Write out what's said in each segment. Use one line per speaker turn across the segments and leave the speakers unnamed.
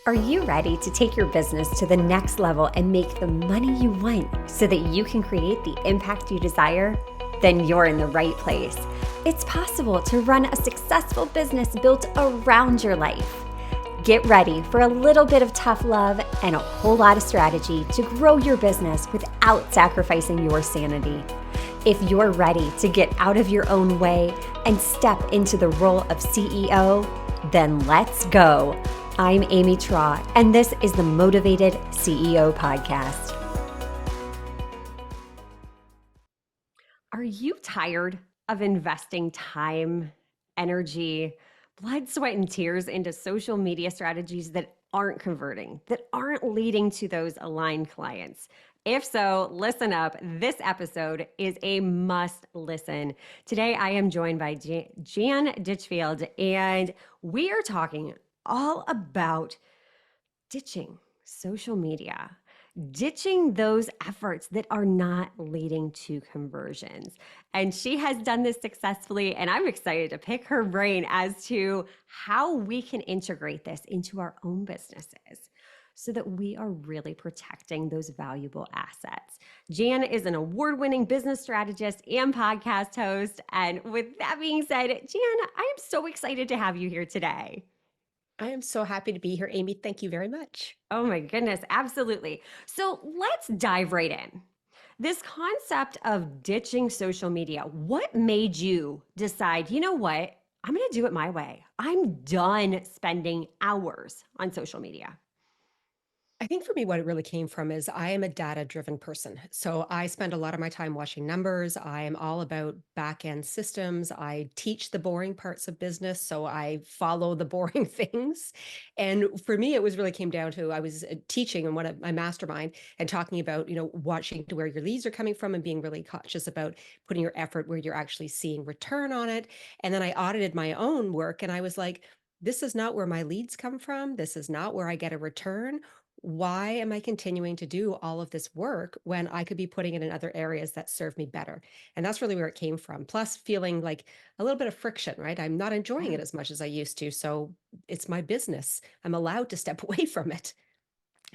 Are you ready to take your business to the next level and make the money you want so that you can create the impact you desire? Then you're in the right place. It's possible to run a successful business built around your life. Get ready for a little bit of tough love and a whole lot of strategy to grow your business without sacrificing your sanity. If you're ready to get out of your own way and step into the role of CEO, then let's go. I'm Amy Traw, and this is the Motivated CEO Podcast. Are you tired of investing time, energy, blood, sweat, and tears into social media strategies that aren't converting, that aren't leading to those aligned clients? If so, listen up. This episode is a must listen. Today, I am joined by Jan Ditchfield, and we are talking all about ditching social media, ditching those efforts that are not leading to conversions. And she has done this successfully, and I'm excited to pick her brain as to how we can integrate this into our own businesses so that we are really protecting those valuable assets. Jan is an award-winning business strategist and podcast host. And with that being said, Jan, I am so excited to have you here today.
I am so happy to be here, Amy. Thank you very much.
Oh my goodness, absolutely. So let's dive right in. This concept of ditching social media, what made you decide, you know what, I'm going to do it my way? I'm done spending hours on social media.
I think for me, what it really came from is I am a data-driven person. So I spend a lot of my time watching numbers. I am all about back-end systems. I teach the boring parts of business, so I follow the boring things. And for me, it was really came down to I was teaching in one of my mastermind and talking about, watching to where your leads are coming from and being really cautious about putting your effort where you're actually seeing return on it. And then I audited my own work and I was like, this is not where my leads come from. This is not where I get a return. Why am I continuing to do all of this work when I could be putting it in other areas that serve me better? And that's really where it came from. Plus, feeling like a little bit of friction, right? I'm not enjoying
Yeah.
it as much as I used to. So it's my business. I'm allowed to step away from it.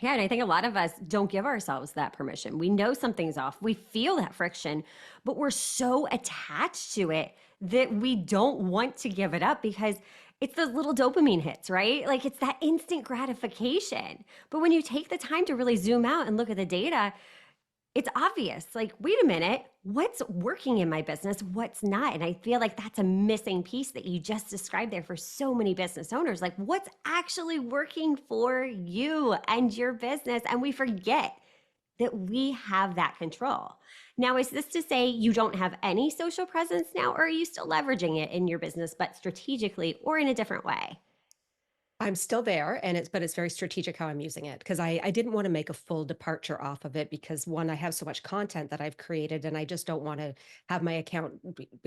Yeah, and I think a lot of us don't give ourselves that permission. We know something's off. We feel that friction, but we're so attached to it that we don't want to give it up because it's those little dopamine hits, right? Like it's that instant gratification. But when you take the time to really zoom out and look at the data, it's obvious. Like, wait a minute, what's working in my business? What's not? And I feel like that's a missing piece that you just described there for so many business owners. Like, what's actually working for you and your business? And we forget that we have that control. Now, is this to say you don't have any social presence now, or are you still leveraging it in your business, but strategically or in a different way?
I'm still there and it's very strategic how I'm using it because I didn't want to make a full departure off of it because one, I have so much content that I've created and I just don't want to have my account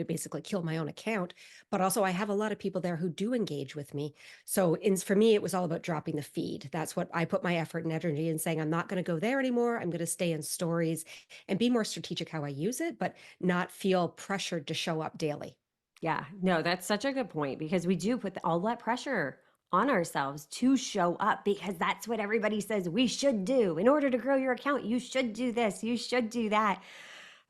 basically kill my own account. But also I have a lot of people there who do engage with me. So for me, it was all about dropping the feed. That's what I put my effort and energy in saying, I'm not going to go there anymore. I'm going to stay in stories and be more strategic how I use it, but not feel pressured to show up daily.
Yeah, no, that's such a good point because we do put all that pressure on ourselves to show up because that's what everybody says we should do. In order to grow your account, you should do this, you should do that.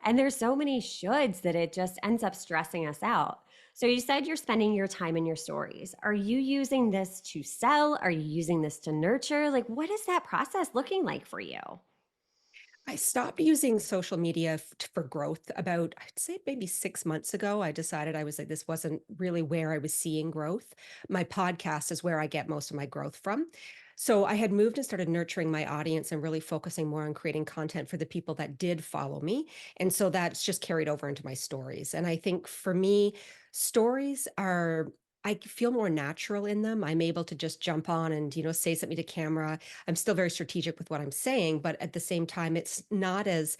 And there's so many shoulds that it just ends up stressing us out. So you said you're spending your time in your stories. Are you using this to sell? Are you using this to nurture? Like, what is that process looking like for you?
I stopped using social media for growth about, I'd say maybe 6 months ago. I decided I was like, this wasn't really where I was seeing growth. My podcast is where I get most of my growth from. So I had moved and started nurturing my audience and really focusing more on creating content for the people that did follow me. And so that's just carried over into my stories. And I think for me, stories are I feel more natural in them. I'm able to just jump on and, say something to camera. I'm still very strategic with what I'm saying, but at the same time, it's not as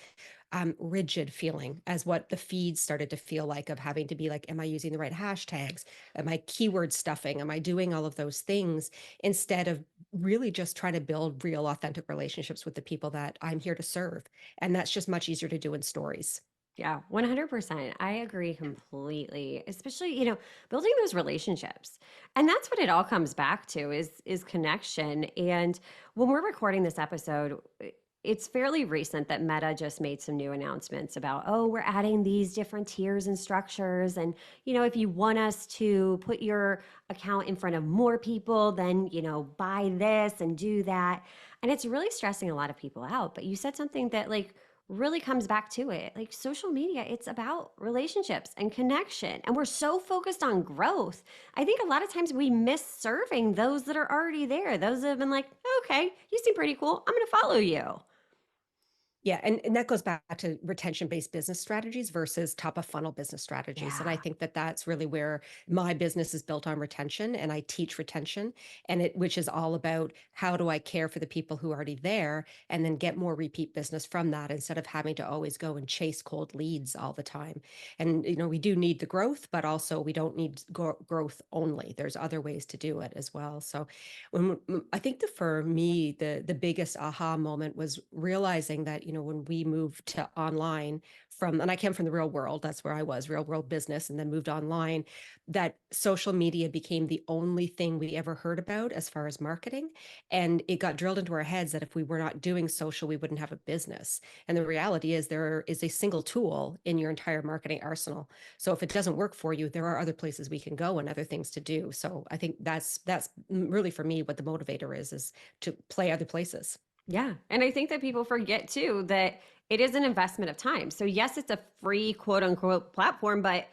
rigid feeling as what the feed started to feel like of having to be like, am I using the right hashtags? Am I keyword stuffing? Am I doing all of those things instead of really just trying to build real, authentic relationships with the people that I'm here to serve? And that's just much easier to do in stories.
Yeah, 100%. I agree completely. Especially, building those relationships. And that's what it all comes back to is connection. And when we're recording this episode, it's fairly recent that Meta just made some new announcements about, oh, we're adding these different tiers and structures. And, if you want us to put your account in front of more people, then, buy this and do that. And it's really stressing a lot of people out. But you said something that, like, really comes back to it. Like social media, it's about relationships and connection. And we're so focused on growth. I think a lot of times we miss serving those that are already there, those that have been like, okay, you seem pretty cool. I'm going to follow you.
Yeah, and that goes back to retention-based business strategies versus top-of-funnel business strategies, and I
Yeah.
think that that's really where my business is built on retention, and I teach retention, and which is all about how do I care for the people who are already there, and then get more repeat business from that instead of having to always go and chase cold leads all the time. And we do need the growth, but also we don't need growth only. There's other ways to do it as well. So I think that for me, the biggest aha moment was realizing that, when we moved to online and I came from the real world, that's where I was, real world business, and then moved online, that social media became the only thing we ever heard about as far as marketing. And it got drilled into our heads that if we were not doing social, we wouldn't have a business. And the reality is there is a single tool in your entire marketing arsenal. So if it doesn't work for you, there are other places we can go and other things to do. So I think that's really for me what the motivator is to play other places.
Yeah. And I think that people forget too that it is an investment of time. So, yes, it's a free quote unquote platform, but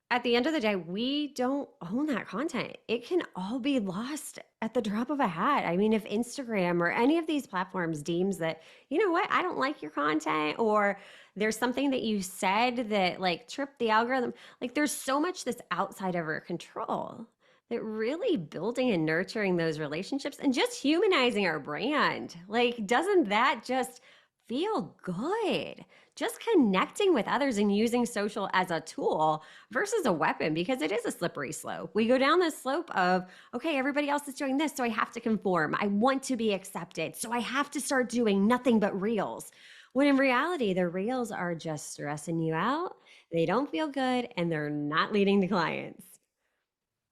at the end of the day, we don't own that content. It can all be lost at the drop of a hat. I mean, if Instagram or any of these platforms deems that, you know what, I don't like your content, or there's something that you said that like tripped the algorithm, like there's so much that's outside of our control that really building and nurturing those relationships and just humanizing our brand, like, doesn't that just feel good? Just connecting with others and using social as a tool versus a weapon, because it is a slippery slope. We go down this slope of, okay, everybody else is doing this, so I have to conform. I want to be accepted, so I have to start doing nothing but reels. When in reality, the reels are just stressing you out. They don't feel good and they're not leading to clients.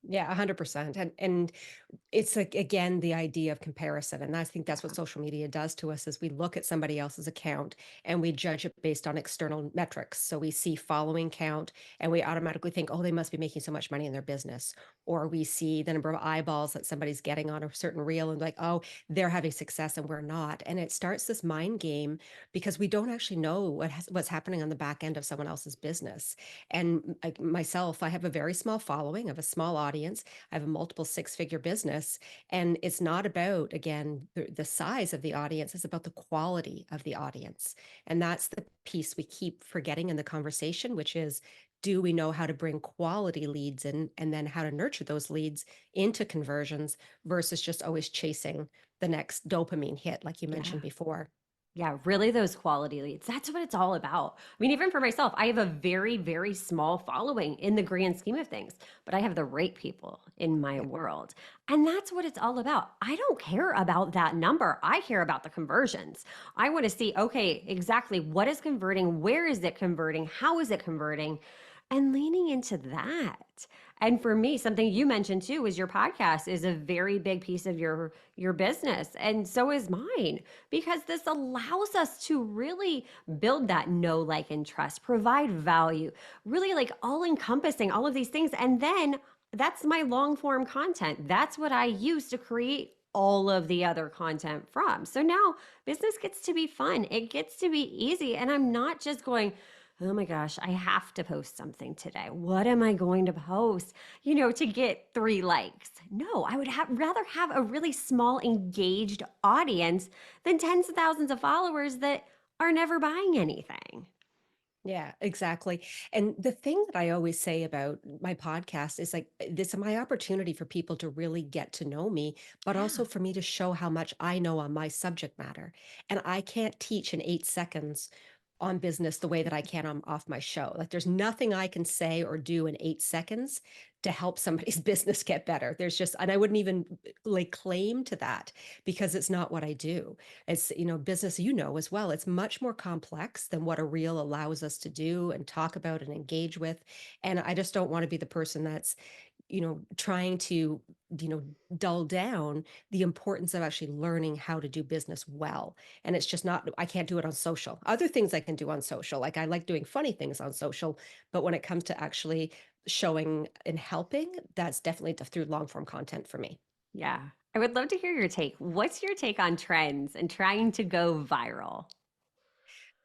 Yeah, 100%. And it's like, again, the idea of comparison. And I think that's what
Yeah.
social media does to us is we look at somebody else's account and we judge it based on external metrics. So we see following count and we automatically think, oh, they must be making so much money in their business. Or we see the number of eyeballs that somebody's getting on a certain reel and like, oh, they're having success and we're not. And it starts this mind game because we don't actually know what's happening on the back end of someone else's business. And like myself, I have a very small following, I have a small audience, I have a multiple six-figure business. And it's not about, again, the size of the audience, it's about the quality of the audience. And that's the piece we keep forgetting in the conversation, which is, do we know how to bring quality leads in and then how to nurture those leads into conversions versus just always chasing the next dopamine hit, like you
Yeah.
mentioned before?
Yeah, really those quality leads. That's what it's all about. I mean, even for myself, I have a very, very small following in the grand scheme of things, but I have the right people in my
Yeah.
world. And that's what it's all about. I don't care about that number. I care about the conversions. I want to see, okay, exactly what is converting, where is it converting, how is it converting, and leaning into that. And for me, something you mentioned too is your podcast is a very big piece of your business, and so is mine, because this allows us to really build that know, like, and trust, provide value, really like all encompassing all of these things. And then that's my long form content. That's what I use to create all of the other content from. So now business gets to be fun, it gets to be easy. And I'm not just going, oh my gosh, I have to post something today. What am I going to post, to get 3 likes? No, I would rather have a really small, engaged audience than tens of thousands of followers that are never buying anything.
Yeah, exactly. And the thing that I always say about my podcast is like, this is my opportunity for people to really get to know me, but also
Yeah.
for me to show how much I know on my subject matter. And I can't teach in 8 seconds on business the way that I can on off my show. Like there's nothing I can say or do in 8 seconds to help somebody's business get better. There's just, and I wouldn't even lay claim to that because it's not what I do. It's, business, as well. It's much more complex than what a reel allows us to do and talk about and engage with. And I just don't want to be the person that's, trying to, you know, dull down the importance of actually learning how to do business well. And it's just not, I can't do it on social. Other things I can do on social, like I like doing funny things on social, but when it comes to actually showing and helping, that's definitely through long form content for me.
Yeah. I would love to hear your take. What's your take on trends and trying to go viral?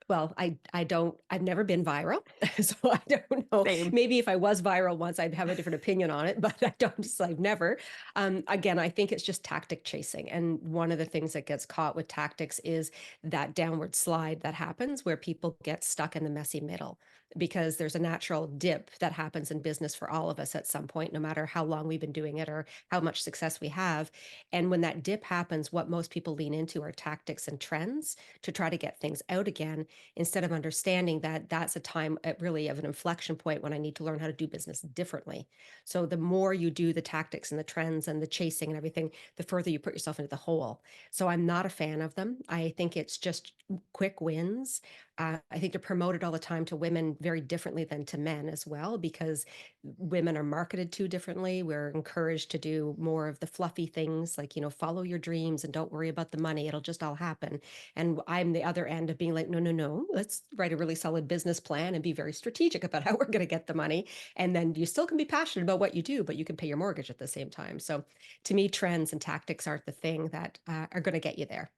Well, I've never been viral, so I don't know.
Same.
Maybe if I was viral once, I'd have a different opinion on it, but I don't, just I've never. Again, I think it's just tactic chasing. And one of the things that gets caught with tactics is that downward slide that happens where people get stuck in the messy middle because there's a natural dip that happens in business for all of us at some point, no matter how long we've been doing it or how much success we have. And when that dip happens, what most people lean into are tactics and trends to try to get things out again instead of understanding that that's a time really of an inflection point when I need to learn how to do business differently. So the more you do the tactics and the trends and the chasing and everything, the further you put yourself into the hole. So I'm not a fan of them. I think it's just quick wins. I think they're promoted all the time to women very differently than to men as well, because women are marketed to differently. We're encouraged to do more of the fluffy things like, follow your dreams and don't worry about the money. It'll just all happen. And I'm the other end of being like, no, no, no, let's write a really solid business plan and be very strategic about how we're going to get the money. And then you still can be passionate about what you do, but you can pay your mortgage at the same time. So to me, trends and tactics aren't the thing that are going to get you there.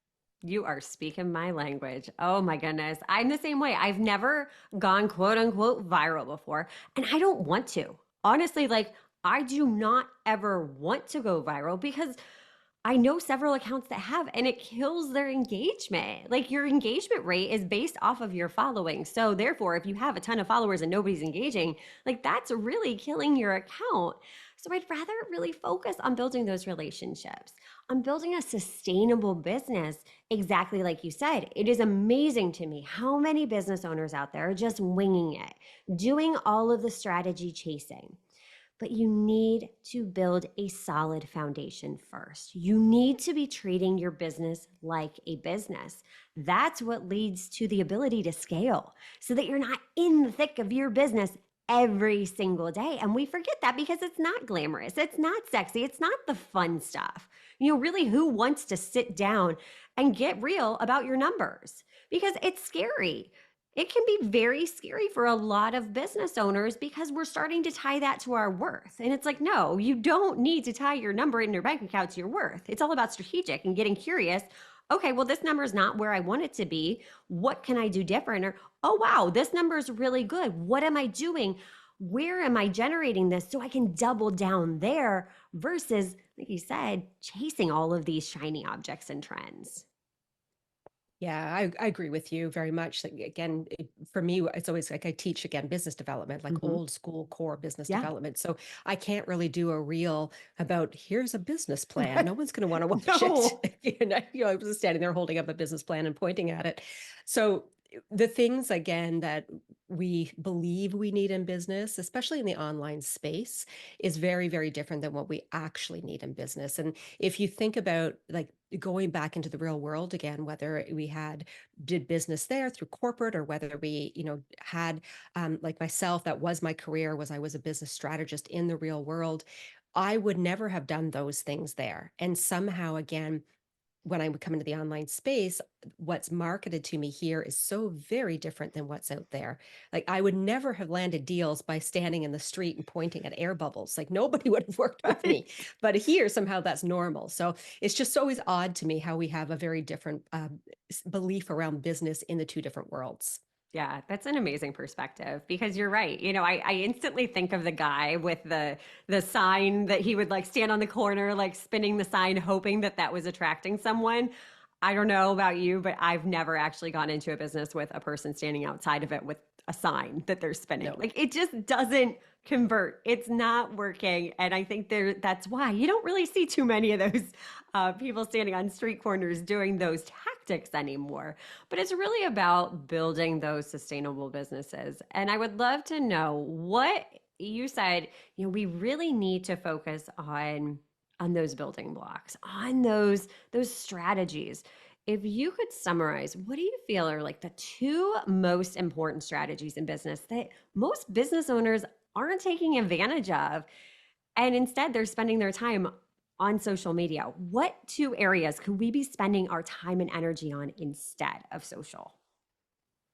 You are speaking my language. Oh my goodness. I'm the same way. I've never gone quote unquote viral before, and I don't want to. Honestly, like, I do not ever want to go viral because I know several accounts that have, and it kills their engagement. Like your engagement rate is based off of your following. So, therefore, if you have a ton of followers and nobody's engaging, like that's really killing your account. So, I'd rather really focus on building those relationships, on building a sustainable business. Exactly like you said, it is amazing to me how many business owners out there are just winging it, doing all of the strategy chasing. But you need to build a solid foundation first. You need to be treating your business like a business. That's what leads to the ability to scale so that you're not in the thick of your business every single day. And we forget that because it's not glamorous, it's not sexy, it's not the fun stuff. Really, who wants to sit down and get real about your numbers? Because it's scary. It can be very scary for a lot of business owners because we're starting to tie that to our worth. And it's like, no, you don't need to tie your number in your bank account to your worth. It's all about strategic and getting curious. Okay, well, this number is not where I want it to be. What can I do different? Or, oh, wow, this number is really good. What am I doing? Where am I generating this so I can double down there versus, like you said, chasing all of these shiny objects and trends?
Yeah, I agree with you very much. Like, again, for me, it's always like I teach again business development, like
Mm-hmm.
old school core business
Yeah.
development. So I can't really do a reel about here's a business plan. No one's going to want to watch it.
No.
I was just standing there holding up a business plan and pointing at it. So the things again that we believe we need in business, especially in the online space, is very, very different than what we actually need in business. And if you think about like going back into the real world again, whether we did business there through corporate or whether we, had like myself, that was my career, was I was a business strategist in the real world. I would never have done those things there. And somehow again, when I would come into the online space, what's marketed to me here is so very different than what's out there. Like I would never have landed deals by standing in the street and pointing at air bubbles. Like nobody would have worked with me.
Right.
But here, somehow that's normal. So it's just always odd to me how we have a very different belief around business in the two different worlds.
Yeah, that's an amazing perspective because you're right. I instantly think of the guy with the sign that he would like stand on the corner, like spinning the sign, hoping that that was attracting someone. I don't know about you, but I've never actually gone into a business with a person standing outside of it with a sign that they're spinning.
No.
Like it just doesn't convert. It's not working, and I think that's why you don't really see too many of those people standing on street corners doing those tactics anymore. But it's really about building those sustainable businesses. And I would love to know what you said, we really need to focus on those building blocks, on those strategies. If you could summarize, what do you feel are like the two most important strategies in business that most business owners aren't taking advantage of? And instead, they're spending their time on social media. What two areas could we be spending our time and energy on instead of social?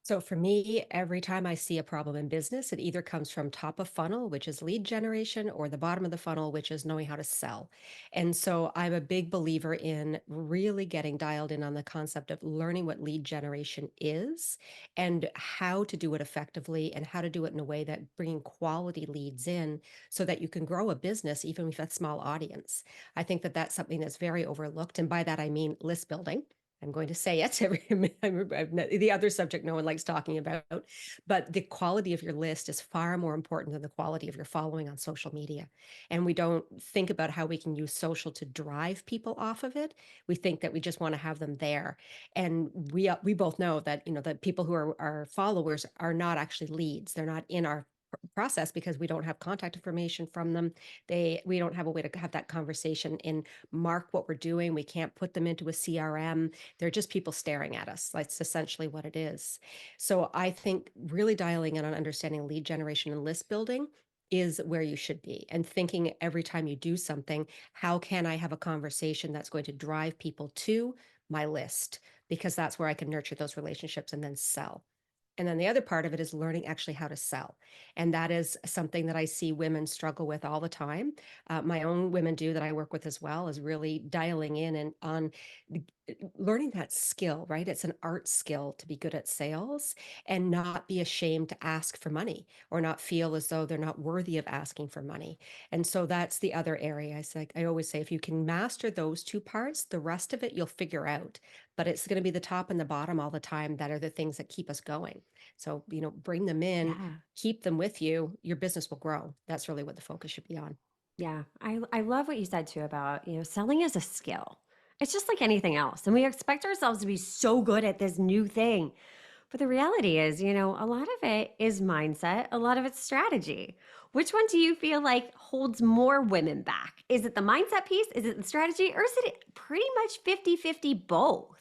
So for me, every time I see a problem in business, it either comes from top of funnel, which is lead generation, or the bottom of the funnel, which is knowing how to sell. And so I'm a big believer in really getting dialed in on the concept of learning what lead generation is and how to do it effectively and how to do it in a way that bringing quality leads in so that you can grow a business even with a small audience. I think that that's something that's very overlooked. And by that, I mean list building. I'm going to say it. The other subject no one likes talking about, but the quality of your list is far more important than the quality of your following on social media. And we don't think about how we can use social to drive people off of it. We think that we just want to have them there. And we both know that, that people who are our followers are not actually leads. They're not in our process because we don't have contact information from them. We don't have a way to have that conversation and mark what we're doing. We can't put them into a CRM. They're just people staring at us. That's essentially what it is. So I think really dialing in on understanding lead generation and list building is where you should be, and thinking every time you do something, how can I have a conversation that's going to drive people to my list? Because that's where I can nurture those relationships and then sell. And then the other part of it is learning actually how to sell. And that is something that I see women struggle with all the time. My own women do that I work with as well, is really dialing in and on learning that skill, right? It's an art skill to be good at sales and not be ashamed to ask for money or not feel as though they're not worthy of asking for money. And so that's the other area. I always say, if you can master those two parts, the rest of it you'll figure out. But it's going to be the top and the bottom all the time that are the things that keep us going. So, bring them in,
Yeah.
keep them with you, your business will grow. That's really what the focus should be on.
Yeah. I love what you said too about, selling is a skill. It's just like anything else. And we expect ourselves to be so good at this new thing. But the reality is, a lot of it is mindset, a lot of it's strategy. Which one do you feel like holds more women back? Is it the mindset piece? Is it the strategy? Or is it pretty much 50-50 both?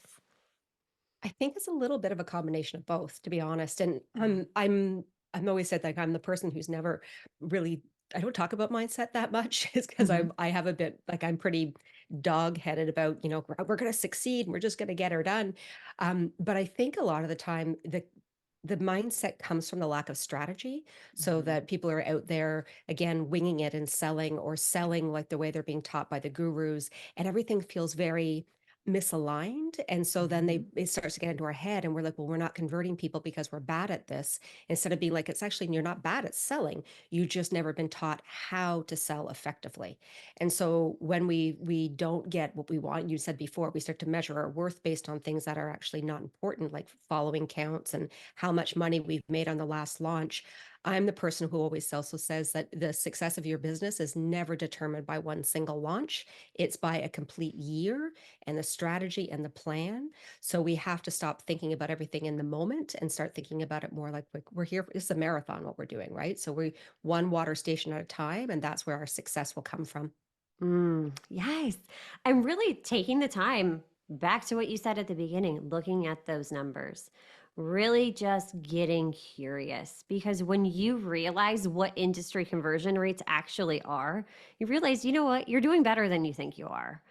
I think it's a little bit of a combination of both, to be honest. And
Yeah.
I'm always said like I'm the person who's never really I don't talk about mindset that much. It's because
Hmm.
I have a bit like I'm pretty dog headed about, we're gonna succeed and we're just gonna get her done. But I think a lot of the time the mindset comes from the lack of strategy, so
Hmm.
that people are out there again winging it and selling, or selling like the way they're being taught by the gurus, and everything feels very misaligned. And so then
Hmm.
it starts to get into our head and we're like, well, we're not converting people because we're bad at this, instead of being like, it's actually, you're not bad at selling, you just never been taught how to sell effectively. And so when we don't get what we want, you said before, we start to measure our worth based on things that are actually not important, like following counts and how much money we've made on the last launch. I'm the person who always also says that the success of your business is never determined by one single launch. It's by a complete year and the strategy and the plan. So we have to stop thinking about everything in the moment and start thinking about it more like we're here. It's a marathon, what we're doing, right? So we one water station at a time, and that's where our success will come from.
Yes. I'm really taking the time back to what you said at the beginning, looking at those numbers, really just getting curious. Because when you realize what industry conversion rates actually are, you realize, you know what, you're doing better than you think you are.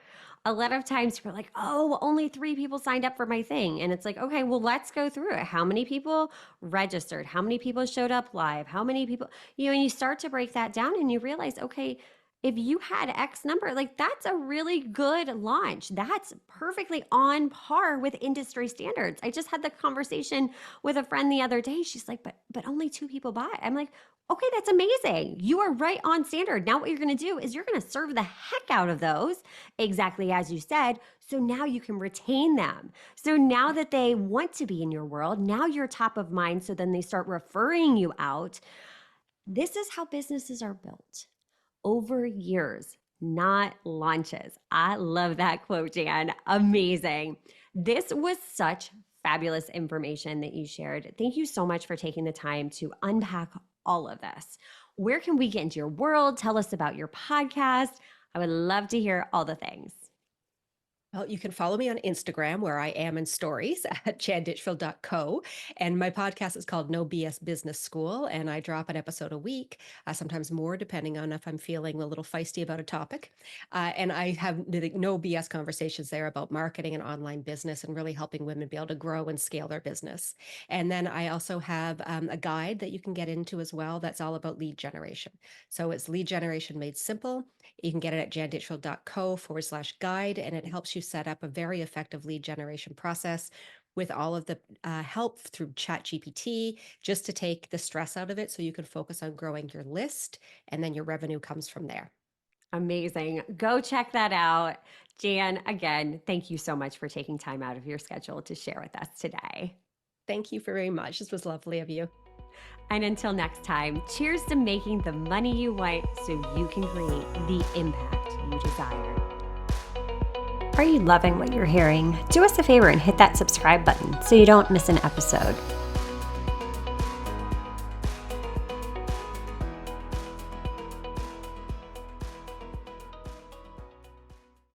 A lot of times we're like, oh, only 3 people signed up for my thing. And it's like, okay, well, let's go through it. How many people registered? How many people showed up live? How many people, and you start to break that down and you realize, okay, if you had X number, like that's a really good launch. That's perfectly on par with industry standards. I just had the conversation with a friend the other day. She's like, but only 2 people bought. I'm like, okay, that's amazing. You are right on standard. Now what you're going to do is you're going to serve the heck out of those exactly as you said. So now you can retain them. So now that they want to be in your world, now you're top of mind. So then they start referring you out. This is how businesses are built over years, not launches. I love that quote, Jan. Amazing. This was such fabulous information that you shared. Thank you so much for taking the time to unpack all of this. Where can we get into your world? Tell us about your podcast. I would love to hear all the things.
Well, you can follow me on Instagram where I am in stories at chanditchfield.co. And my podcast is called No BS Business School. And I drop an episode a week, sometimes more, depending on if I'm feeling a little feisty about a topic. And I have the no BS conversations there about marketing and online business and really helping women be able to grow and scale their business. And then I also have a guide that you can get into as well that's all about lead generation. So it's lead generation made simple. You can get it at janditchfield.co/guide, and it helps you set up a very effective lead generation process with all of the help through ChatGPT, just to take the stress out of it so you can focus on growing your list, and then your revenue comes from there.
Amazing. Go check that out. Jan, again, thank you so much for taking time out of your schedule to share with us today.
Thank you very much. This was lovely of you.
And until next time, cheers to making the money you want so you can create the impact you desire. Are you loving what you're hearing? Do us a favor and hit that subscribe button so you don't miss an episode.